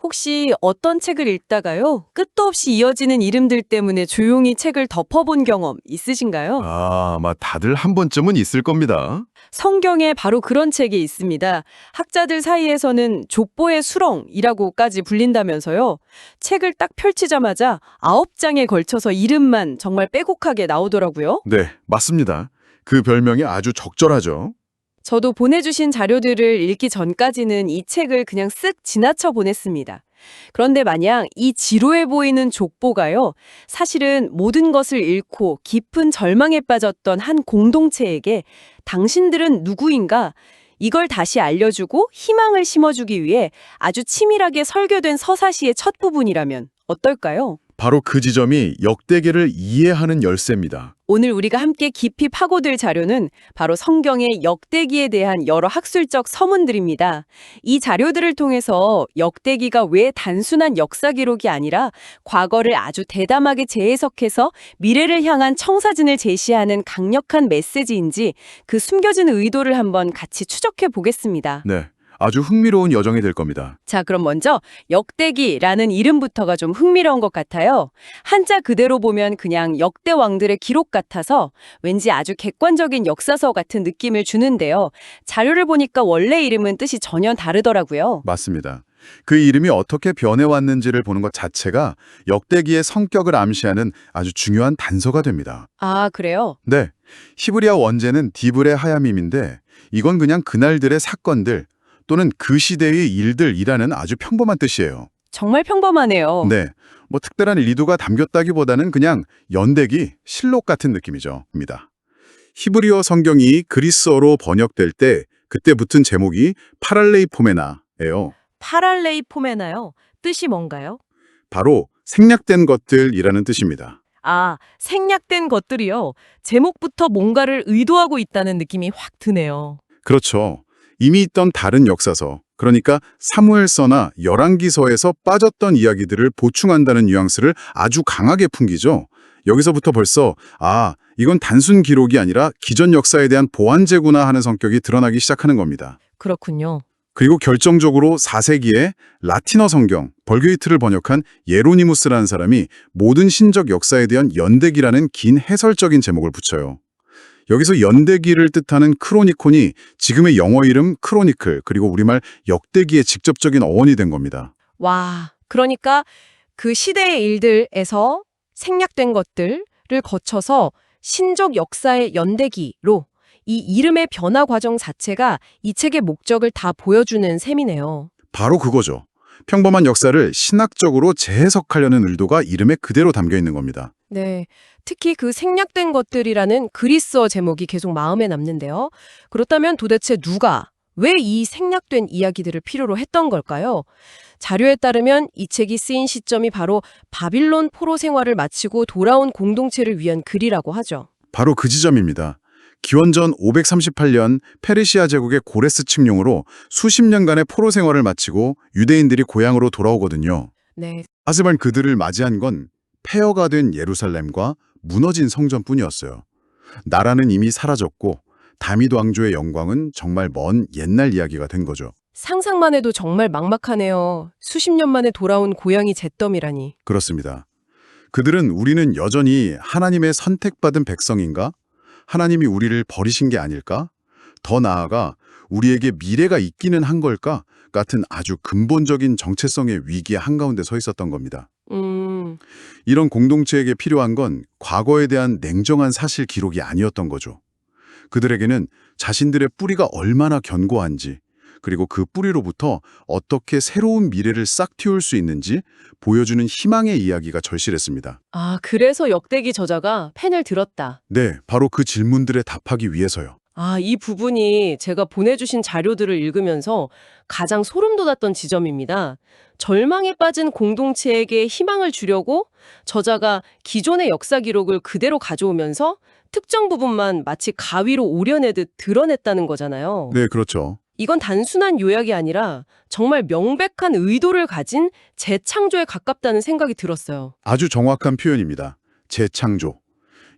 혹시 어떤 책을 읽다가요? 끝도 없이 이어지는 이름들 때문에 조용히 책을 덮어본 경험 있으신가요? 아마 다들 한 번쯤은 있을 겁니다. 성경에 바로 그런 책이 있습니다. 학자들 사이에서는 족보의 수렁이라고까지 불린다면서요. 책을 딱 펼치자마자 9장에 걸쳐서 이름만 정말 빼곡하게 나오더라고요. 네, 맞습니다. 그 별명이 아주 적절하죠. 저도 보내주신 자료들을 읽기 전까지는 이 책을 그냥 쓱 지나쳐 보냈습니다. 그런데 만약 이 지루해 보이는 족보가요, 사실은 모든 것을 잃고 깊은 절망에 빠졌던 한 공동체에게 당신들은 누구인가? 이걸 다시 알려주고 희망을 심어주기 위해 아주 치밀하게 설계된 서사시의 첫 부분이라면 어떨까요? 바로 그 지점이 역대계를 이해하는 열쇠입니다. 오늘 우리가 함께 깊이 파고들 자료는 바로 성경의 역대기에 대한 여러 학술적 서문들입니다. 이 자료들을 통해서 역대기가 왜 단순한 역사 기록이 아니라 과거를 아주 대담하게 재해석해서 미래를 향한 청사진을 제시하는 강력한 메시지인지 그 숨겨진 의도를 한번 같이 추적해 보겠습니다. 네, 아주 흥미로운 여정이 될 겁니다. 자, 그럼 먼저 역대기라는 이름부터가 좀 흥미로운 것 같아요. 한자 그대로 보면 그냥 역대 왕들의 기록 같아서 왠지 아주 객관적인 역사서 같은 느낌을 주는데요. 자료를 보니까 원래 이름은 뜻이 전혀 다르더라고요. 맞습니다. 그 이름이 어떻게 변해왔는지를 보는 것 자체가 역대기의 성격을 암시하는 아주 중요한 단서가 됩니다. 아, 그래요? 네, 히브리어 원제는 디브레 하야밈인데 이건 그냥 그날들의 사건들 또는 그 시대의 일들이라는 아주 평범한 뜻이에요. 정말 평범하네요. 네, 뭐 특별한 의도가 담겼다기보다는 그냥 연대기, 실록 같은 느낌이죠. 입니다. 히브리어 성경이 그리스어로 번역될 때 그때 붙은 제목이 파랄레이포메나예요. 파랄레이포메나요? 뜻이 뭔가요? 바로 생략된 것들이라는 뜻입니다. 아, 생략된 것들이요. 제목부터 뭔가를 의도하고 있다는 느낌이 확 드네요. 그렇죠. 이미 있던 다른 역사서, 그러니까 사무엘서나 열왕기서에서 빠졌던 이야기들을 보충한다는 뉘앙스를 아주 강하게 풍기죠. 여기서부터 벌써 이건 단순 기록이 아니라 기존 역사에 대한 보완제구나 하는 성격이 드러나기 시작하는 겁니다. 그렇군요. 그리고 결정적으로 4세기에 라틴어 성경, 벌게이트를 번역한 예로니무스라는 사람이 모든 신적 역사에 대한 연대기라는 긴 해설적인 제목을 붙여요. 여기서 연대기를 뜻하는 크로니콘이 지금의 영어 이름 크로니클, 그리고 우리말 역대기의 직접적인 어원이 된 겁니다. 와, 그러니까 그 시대의 일들에서 생략된 것들을 거쳐서 신적 역사의 연대기로 이 이름의 변화 과정 자체가 이 책의 목적을 다 보여주는 셈이네요. 바로 그거죠. 평범한 역사를 신학적으로 재해석하려는 의도가 이름에 그대로 담겨 있는 겁니다. 네, 특히 그 생략된 것들이라는 그리스어 제목이 계속 마음에 남는데요. 그렇다면 도대체 누가, 왜 이 생략된 이야기들을 필요로 했던 걸까요? 자료에 따르면 이 책이 쓰인 시점이 바로 바빌론 포로 생활을 마치고 돌아온 공동체를 위한 글이라고 하죠. 바로 그 지점입니다. 기원전 538년 페르시아 제국의 고레스 칙령으로 수십 년간의 포로 생활을 마치고 유대인들이 고향으로 돌아오거든요. 네, 하지만 그들을 맞이한 건 폐허가 된 예루살렘과 무너진 성전뿐이었어요. 나라는 이미 사라졌고 다윗 왕조의 영광은 정말 먼 옛날 이야기가 된 거죠. 상상만 해도 정말 막막하네요. 수십 년 만에 돌아온 고향이 잿더미라니. 그렇습니다. 그들은 우리는 여전히 하나님의 선택받은 백성인가? 하나님이 우리를 버리신 게 아닐까? 더 나아가 우리에게 미래가 있기는 한 걸까? 같은 아주 근본적인 정체성의 위기 한가운데 서 있었던 겁니다. 이런 공동체에게 필요한 건 과거에 대한 냉정한 사실 기록이 아니었던 거죠. 그들에게는 자신들의 뿌리가 얼마나 견고한지, 그리고 그 뿌리로부터 어떻게 새로운 미래를 싹 틔울 수 있는지 보여주는 희망의 이야기가 절실했습니다. 아, 그래서 역대기 저자가 펜을 들었다. 네, 바로 그 질문들에 답하기 위해서요. 아, 이 부분이 제가 보내주신 자료들을 읽으면서 가장 소름 돋았던 지점입니다. 절망에 빠진 공동체에게 희망을 주려고 저자가 기존의 역사 기록을 그대로 가져오면서 특정 부분만 마치 가위로 오려내듯 드러냈다는 거잖아요. 네, 그렇죠. 이건 단순한 요약이 아니라 정말 명백한 의도를 가진 재창조에 가깝다는 생각이 들었어요. 아주 정확한 표현입니다. 재창조.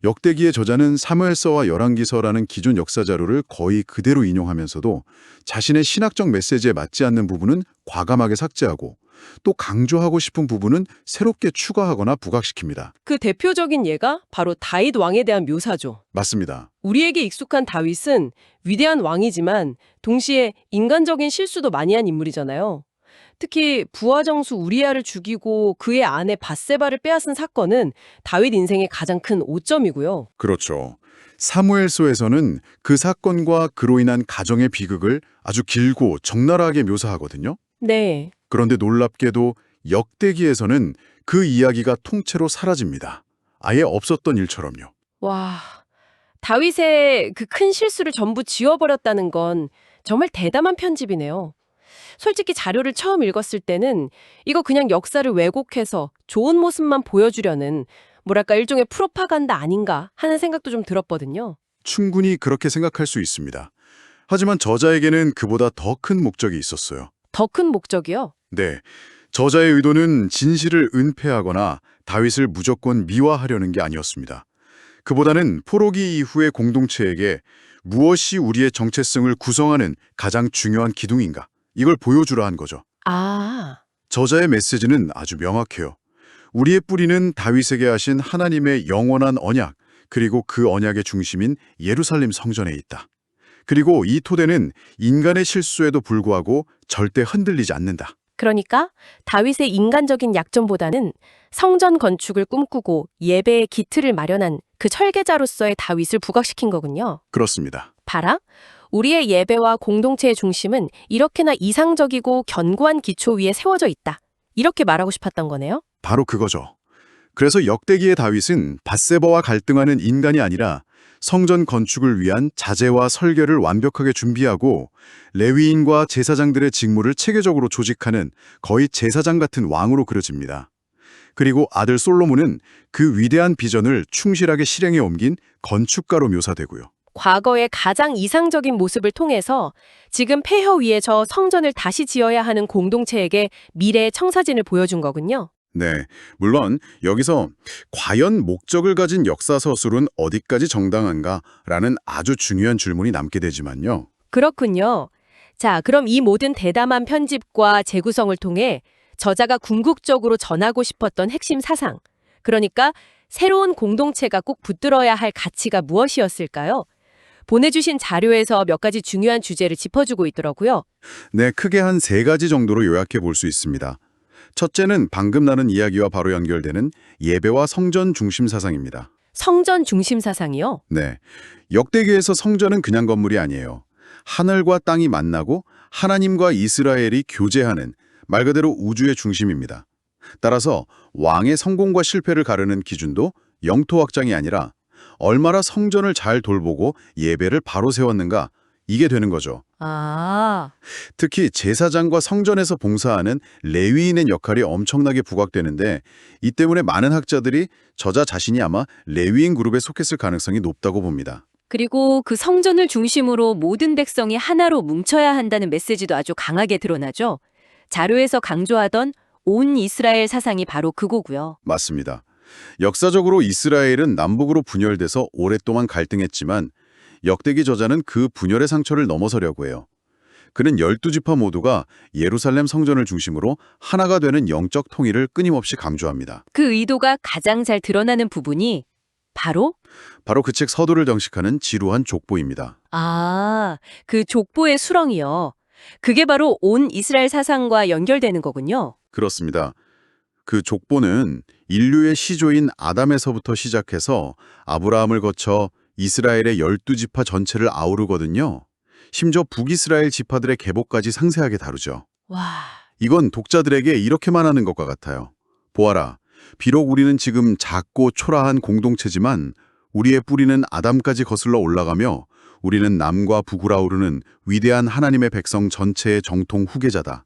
역대기의 저자는 사무엘서와 열왕기서라는 기존 역사 자료를 거의 그대로 인용하면서도 자신의 신학적 메시지에 맞지 않는 부분은 과감하게 삭제하고 또 강조하고 싶은 부분은 새롭게 추가하거나 부각시킵니다. 그 대표적인 예가 바로 다윗 왕에 대한 묘사죠. 맞습니다. 우리에게 익숙한 다윗은 위대한 왕이지만 동시에 인간적인 실수도 많이 한 인물이잖아요. 특히 부하 정수 우리아를 죽이고 그의 아내 밧세바를 빼앗은 사건은 다윗 인생의 가장 큰 오점이고요. 그렇죠. 사무엘서에서는 그 사건과 그로 인한 가정의 비극을 아주 길고 적나라하게 묘사하거든요. 네. 그런데 놀랍게도 역대기에서는 그 이야기가 통째로 사라집니다. 아예 없었던 일처럼요. 와, 다윗의 그 큰 실수를 전부 지워버렸다는 건 정말 대담한 편집이네요. 솔직히 자료를 처음 읽었을 때는 이거 그냥 역사를 왜곡해서 좋은 모습만 보여주려는 뭐랄까 일종의 프로파간다 아닌가 하는 생각도 좀 들었거든요. 충분히 그렇게 생각할 수 있습니다. 하지만 저자에게는 그보다 더 큰 목적이 있었어요. 더 큰 목적이요? 네, 저자의 의도는 진실을 은폐하거나 다윗을 무조건 미화하려는 게 아니었습니다. 그보다는 포로기 이후의 공동체에게 무엇이 우리의 정체성을 구성하는 가장 중요한 기둥인가, 이걸 보여주려 한 거죠. 아, 저자의 메시지는 아주 명확해요. 우리의 뿌리는 다윗에게 하신 하나님의 영원한 언약, 그리고 그 언약의 중심인 예루살렘 성전에 있다. 그리고 이 토대는 인간의 실수에도 불구하고 절대 흔들리지 않는다. 그러니까 다윗의 인간적인 약점보다는 성전 건축을 꿈꾸고 예배의 기틀을 마련한 그 설계자로서의 다윗을 부각시킨 거군요. 그렇습니다. 봐라. 우리의 예배와 공동체의 중심은 이렇게나 이상적이고 견고한 기초 위에 세워져 있다. 이렇게 말하고 싶었던 거네요. 바로 그거죠. 그래서 역대기의 다윗은 밧세바와 갈등하는 인간이 아니라 성전 건축을 위한 자재와 설계를 완벽하게 준비하고 레위인과 제사장들의 직무를 체계적으로 조직하는 거의 제사장 같은 왕으로 그려집니다. 그리고 아들 솔로몬은 그 위대한 비전을 충실하게 실행에 옮긴 건축가로 묘사되고요. 과거의 가장 이상적인 모습을 통해서 지금 폐허 위에 저 성전을 다시 지어야 하는 공동체에게 미래의 청사진을 보여준 거군요. 네, 물론 여기서 과연 목적을 가진 역사서술은 어디까지 정당한가라는 아주 중요한 질문이 남게 되지만요. 그렇군요. 자, 그럼 이 모든 대담한 편집과 재구성을 통해 저자가 궁극적으로 전하고 싶었던 핵심 사상, 그러니까 새로운 공동체가 꼭 붙들어야 할 가치가 무엇이었을까요? 보내주신 자료에서 몇 가지 중요한 주제를 짚어주고 있더라고요. 네, 크게 한 3가지 정도로 요약해 볼 수 있습니다. 첫째는 방금 나눈 이야기와 바로 연결되는 예배와 성전 중심 사상입니다. 성전 중심 사상이요? 네, 역대기에서 성전은 그냥 건물이 아니에요. 하늘과 땅이 만나고 하나님과 이스라엘이 교제하는 말 그대로 우주의 중심입니다. 따라서 왕의 성공과 실패를 가르는 기준도 영토 확장이 아니라 얼마나 성전을 잘 돌보고 예배를 바로 세웠는가, 이게 되는 거죠. 아, 특히 제사장과 성전에서 봉사하는 레위인의 역할이 엄청나게 부각되는데, 이 때문에 많은 학자들이 저자 자신이 아마 레위인 그룹에 속했을 가능성이 높다고 봅니다. 그리고 그 성전을 중심으로 모든 백성이 하나로 뭉쳐야 한다는 메시지도 아주 강하게 드러나죠. 자료에서 강조하던 온 이스라엘 사상이 바로 그거고요. 맞습니다. 역사적으로 이스라엘은 남북으로 분열돼서 오랫동안 갈등했지만 역대기 저자는 그 분열의 상처를 넘어서려고 해요. 그는 12지파 모두가 예루살렘 성전을 중심으로 하나가 되는 영적 통일을 끊임없이 강조합니다. 그 의도가 가장 잘 드러나는 부분이 바로 바로 그 책 서두를 정식하는 지루한 족보입니다. 그 족보의 수렁이요. 그게 바로 온 이스라엘 사상과 연결되는 거군요. 그렇습니다. 그 족보는 인류의 시조인 아담에서부터 시작해서 아브라함을 거쳐 이스라엘의 12지파 전체를 아우르거든요. 심지어 북이스라엘 지파들의 계보까지 상세하게 다루죠. 와, 이건 독자들에게 이렇게만 하는 것과 같아요. 보아라, 비록 우리는 지금 작고 초라한 공동체지만 우리의 뿌리는 아담까지 거슬러 올라가며 우리는 남과 북으로 아우르는 위대한 하나님의 백성 전체의 정통 후계자다.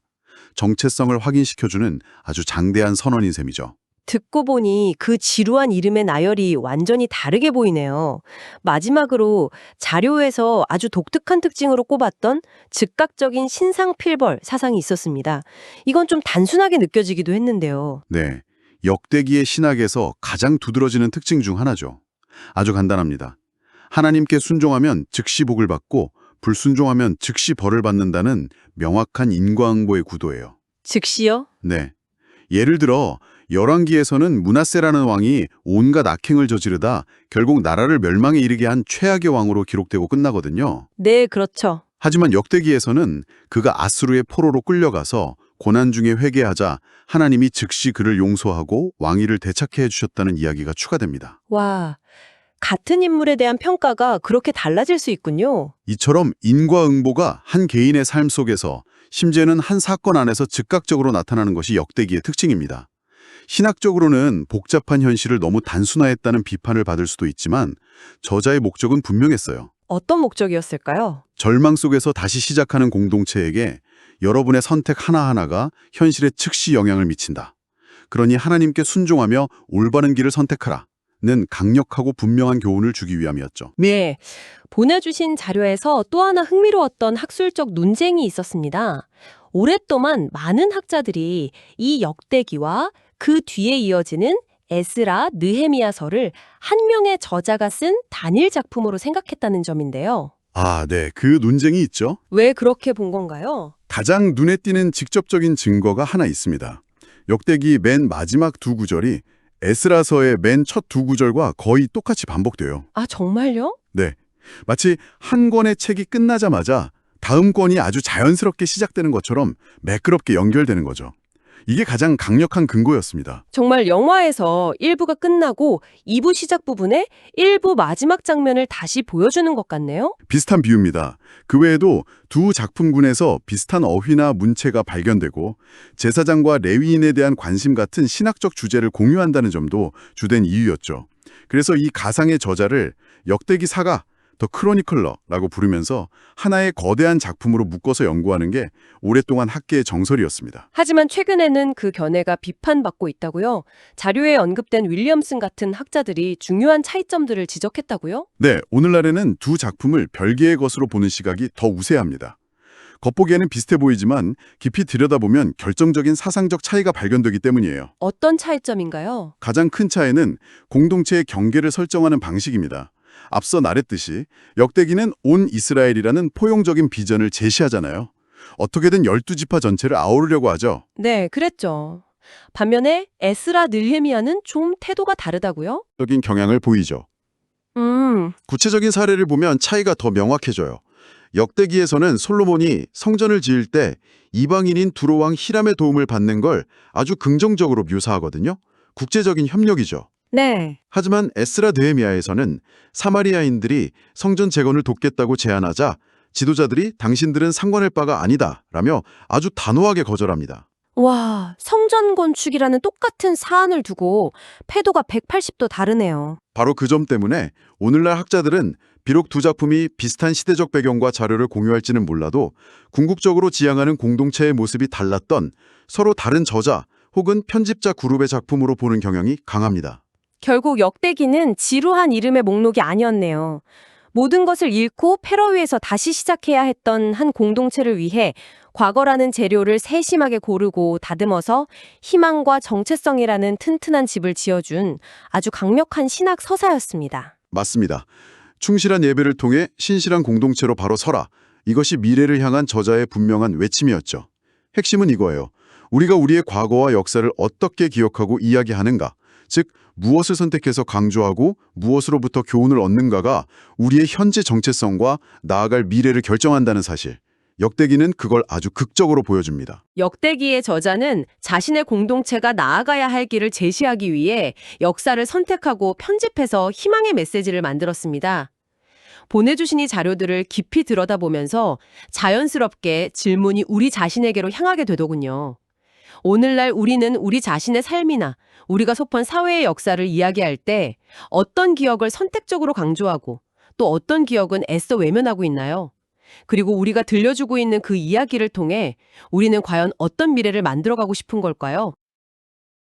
정체성을 확인시켜주는 아주 장대한 선언인 셈이죠. 듣고 보니 그 지루한 이름의 나열이 완전히 다르게 보이네요. 마지막으로 자료에서 아주 독특한 특징으로 꼽았던 즉각적인 신상필벌 사상이 있었습니다. 이건 좀 단순하게 느껴지기도 했는데요. 네, 역대기의 신학에서 가장 두드러지는 특징 중 하나죠. 아주 간단합니다. 하나님께 순종하면 즉시 복을 받고 불순종하면 즉시 벌을 받는다는 명확한 인과응보의 구도예요. 즉시요? 네. 예를 들어 열왕기에서는 므낫세라는 왕이 온갖 악행을 저지르다 결국 나라를 멸망에 이르게 한 최악의 왕으로 기록되고 끝나거든요. 네, 그렇죠. 하지만 역대기에서는 그가 아수르의 포로로 끌려가서 고난 중에 회개하자 하나님이 즉시 그를 용서하고 왕위를 되찾게 해주셨다는 이야기가 추가됩니다. 와, 같은 인물에 대한 평가가 그렇게 달라질 수 있군요. 이처럼 인과응보가 한 개인의 삶 속에서 심지어는 한 사건 안에서 즉각적으로 나타나는 것이 역대기의 특징입니다. 신학적으로는 복잡한 현실을 너무 단순화했다는 비판을 받을 수도 있지만 저자의 목적은 분명했어요. 어떤 목적이었을까요? 절망 속에서 다시 시작하는 공동체에게 여러분의 선택 하나하나가 현실에 즉시 영향을 미친다. 그러니 하나님께 순종하며 올바른 길을 선택하라는 강력하고 분명한 교훈을 주기 위함이었죠. 네. 보내주신 자료에서 또 하나 흥미로웠던 학술적 논쟁이 있었습니다. 오랫동안 많은 학자들이 이 역대기와 그 뒤에 이어지는 에스라, 느헤미야서를 한 명의 저자가 쓴 단일 작품으로 생각했다는 점인데요. 아, 네. 그 논쟁이 있죠. 왜 그렇게 본 건가요? 가장 눈에 띄는 직접적인 증거가 하나 있습니다. 역대기 맨 마지막 두 구절이 에스라서의 맨 첫 두 구절과 거의 똑같이 반복돼요. 아, 정말요? 네. 마치 한 권의 책이 끝나자마자 다음 권이 아주 자연스럽게 시작되는 것처럼 매끄럽게 연결되는 거죠. 이게 가장 강력한 근거였습니다. 정말 영화에서 1부가 끝나고 2부 시작 부분에 1부 마지막 장면을 다시 보여주는 것 같네요? 비슷한 비유입니다. 그 외에도 두 작품군에서 비슷한 어휘나 문체가 발견되고 제사장과 레위인에 대한 관심 같은 신학적 주제를 공유한다는 점도 주된 이유였죠. 그래서 이 가상의 저자를 역대기 사가, 더 크로니클러라고 부르면서 하나의 거대한 작품으로 묶어서 연구하는 게 오랫동안 학계의 정설이었습니다. 하지만 최근에는 그 견해가 비판받고 있다고요? 자료에 언급된 윌리엄슨 같은 학자들이 중요한 차이점들을 지적했다고요? 네, 오늘날에는 두 작품을 별개의 것으로 보는 시각이 더 우세합니다. 겉보기에는 비슷해 보이지만 깊이 들여다보면 결정적인 사상적 차이가 발견되기 때문이에요. 어떤 차이점인가요? 가장 큰 차이는 공동체의 경계를 설정하는 방식입니다. 앞서 말했듯이 역대기는 온 이스라엘이라는 포용적인 비전을 제시하잖아요. 어떻게든 12지파 전체를 아우르려고 하죠. 네, 그랬죠. 반면에 에스라, 느헤미야는 좀 태도가 다르다고요? 적인 경향을 보이죠. 구체적인 사례를 보면 차이가 더 명확해져요. 역대기에서는 솔로몬이 성전을 지을 때 이방인인 두로왕 히람의 도움을 받는 걸 아주 긍정적으로 묘사하거든요. 국제적인 협력이죠. 네. 하지만 에스라 느헤미야에서는 사마리아인들이 성전 재건을 돕겠다고 제안하자 지도자들이 당신들은 상관할 바가 아니다 라며 아주 단호하게 거절합니다. 와, 성전 건축이라는 똑같은 사안을 두고 태도가 180도 다르네요. 바로 그 점 때문에 오늘날 학자들은 비록 두 작품이 비슷한 시대적 배경과 자료를 공유할지는 몰라도 궁극적으로 지향하는 공동체의 모습이 달랐던 서로 다른 저자 혹은 편집자 그룹의 작품으로 보는 경향이 강합니다. 결국 역대기는 지루한 이름의 목록이 아니었네요. 모든 것을 잃고 패러 위에서 다시 시작해야 했던 한 공동체를 위해 과거라는 재료를 세심하게 고르고 다듬어서 희망과 정체성이라는 튼튼한 집을 지어준 아주 강력한 신학 서사였습니다. 맞습니다. 충실한 예배를 통해 신실한 공동체로 바로 서라. 이것이 미래를 향한 저자의 분명한 외침이었죠. 핵심은 이거예요. 우리가 우리의 과거와 역사를 어떻게 기억하고 이야기하는가, 즉 무엇을 선택해서 강조하고 무엇으로부터 교훈을 얻는가가 우리의 현재 정체성과 나아갈 미래를 결정한다는 사실. 역대기는 그걸 아주 극적으로 보여줍니다. 역대기의 저자는 자신의 공동체가 나아가야 할 길을 제시하기 위해 역사를 선택하고 편집해서 희망의 메시지를 만들었습니다. 보내주신 이 자료들을 깊이 들여다보면서 자연스럽게 질문이 우리 자신에게로 향하게 되더군요. 오늘날 우리는 우리 자신의 삶이나 우리가 속한 사회의 역사를 이야기할 때 어떤 기억을 선택적으로 강조하고 또 어떤 기억은 애써 외면하고 있나요? 그리고 우리가 들려주고 있는 그 이야기를 통해 우리는 과연 어떤 미래를 만들어가고 싶은 걸까요?